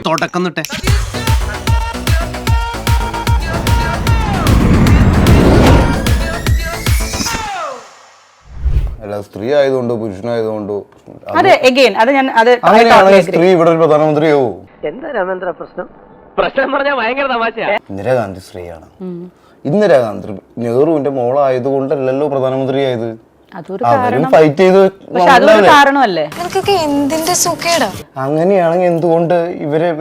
തുടക്കം തൊട്ടേ അല്ല സ്ത്രീ ആയതുകൊണ്ടോ പുരുഷനായതുകൊണ്ടോ അങ്ങനെയാണെങ്കിൽ സ്ത്രീ ഇവിടെ ഒരു പ്രധാനമന്ത്രിയോ? എന്താ രാമേന്ദ്ര പ്രശ്നം പറഞ്ഞാൽ ഭയങ്കര തമാശയാ. ഇന്ദിരാഗാന്ധി സ്ത്രീയാണ്. ഇന്ദിരാഗാന്ധി നെഹ്റുവിന്റെ മോളായതുകൊണ്ടല്ലല്ലോ പ്രധാനമന്ത്രി ആയത്. അവരും ഫൈറ്റ് ചെയ്ത് അങ്ങനെയാണെങ്കിൽ എന്തുകൊണ്ട്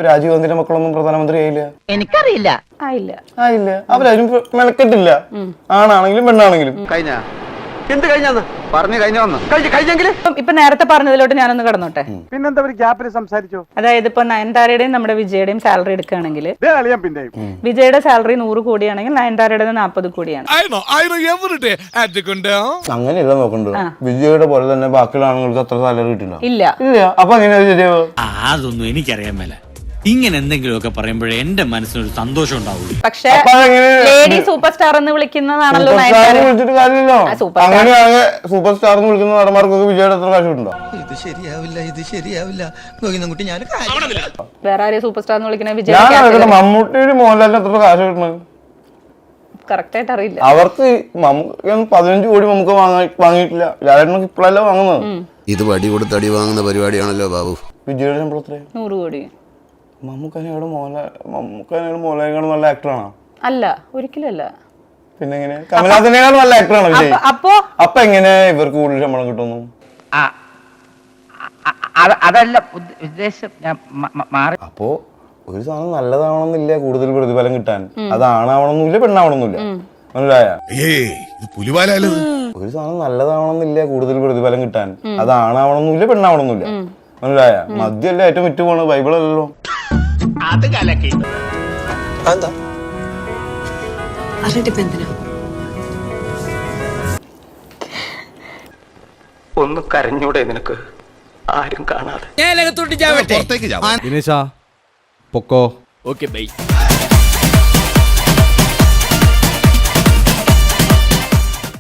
രാജീവ് ഗാന്ധിയുടെ മക്കളൊന്നും പ്രധാനമന്ത്രി ആയില്ല? എനിക്കറിയില്ല. ആയില്ല. അവരാരും മെനക്കെട്ടില്ല. ആണാണെങ്കിലും പെണ്ണാണെങ്കിലും. എന്ത് കഴിഞ്ഞാന്ന് പറഞ്ഞു കഴിഞ്ഞെങ്കിൽ ഇപ്പൊ നേരത്തെ പറഞ്ഞതിലോട്ട് ഞാനൊന്ന് കടന്നോട്ടെ. പിന്നെന്താ ഒരു ഗ്യാപ്പിൽ സംസാരിച്ചോ? അതായത് ഇപ്പൊ നയൻതാരയുടെയും നമ്മുടെ വിജയുടെയും സാലറി എടുക്കുകയാണെങ്കിൽ വിജയുടെ സാലറി 100 കോടിയാണെങ്കിൽ നയൻതാരയുടെ 40 കോടിയാണ്. അങ്ങനെയല്ല നോക്കണ്ടോ? വിജയുടെ പോലെ തന്നെ ബാക്കിയുള്ള ആണുങ്ങൾക്ക് അത്ര സാലറി കിട്ടില്ല. ഇല്ല. അപ്പൊ അങ്ങനെ ശരിയാവും? അതൊന്നും എനിക്കറിയാൻ മേല. ഇങ്ങനെ എന്തെങ്കിലുമൊക്കെ പറയുമ്പോഴേ എന്റെ മനസ്സിനൊരു സന്തോഷം ഉണ്ടാവുള്ളൂ. പക്ഷേ ലേഡി സൂപ്പർ സ്റ്റാർ എന്ന് വിളിക്കുന്നതാണല്ലോ വിളിച്ചിട്ട് കാര്യമില്ലോ. സൂപ്പർ സ്റ്റാർ എന്ന് വിളിക്കുന്ന നടന്മാർക്കൊക്കെ വിജയുടെ എത്ര കാശ് കിട്ടുണ്ടോ? ഇത് ശരിയാവില്ല വേറെ ആരെയും സൂപ്പർ സ്റ്റാർ എന്ന് വിളിക്കുന്ന വിജയ മമ്മൂട്ടിയുടെ മോഹൻലാലിന് എത്ര കാശ് കിട്ടണത് കറക്റ്റ് ആയിട്ട് അറിയില്ല. അവർക്ക് 15 കോടി നമുക്ക് വാങ്ങിയിട്ടില്ല. ലാലേട്ടനൊക്കെ ഇപ്പോഴല്ല വാങ്ങുന്നത്. ഇത് വടി കൊടുത്ത് അടി വാങ്ങുന്ന പരിപാടിയാണല്ലോ ബാബു. വിജയുടെ ശമ്പളം എത്രയാ? 100 കോടി. മമ്മൂക്കാനോട് മോഹൻലാലിനേക്കാളും നല്ല ആക്ടറാണോ? അല്ല, ഒരിക്കലും അല്ല. പിന്നെ എങ്ങനെ? കമലഹാസനേക്കാളും നല്ല ആക്ടറാണോ വിജയ്? അപ്പൊ എങ്ങനെ ഇവർക്ക് കൂടുതൽ ശമ്പളം കിട്ടുന്നു? അതല്ല ഉദ്ദേശം. അപ്പോ ഒരു സാധനം നല്ലതാവണമെന്നില്ല കൂടുതൽ പ്രതിഫലം കിട്ടാൻ. അത് ആണാവണമെന്നില്ല പെണ്ണാവണമെന്നില്ല. മനസ്സിലായ? ഒരു സാധനം നല്ലതാവണമെന്നില്ല കൂടുതൽ പ്രതിഫലം കിട്ടാൻ. അത് ആണാവണമെന്നില്ല പെണ്ണാവണമെന്നില്ല. മനസ്സിലായ? മദ്യമല്ല ഏറ്റവും വിറ്റ് പോണത്, ബൈബിളല്ലോ. ഒന്ന് കരഞ്ഞൂടെ നിനക്ക്? ആരും കാണാതെ പൊക്കോ. Okay bye.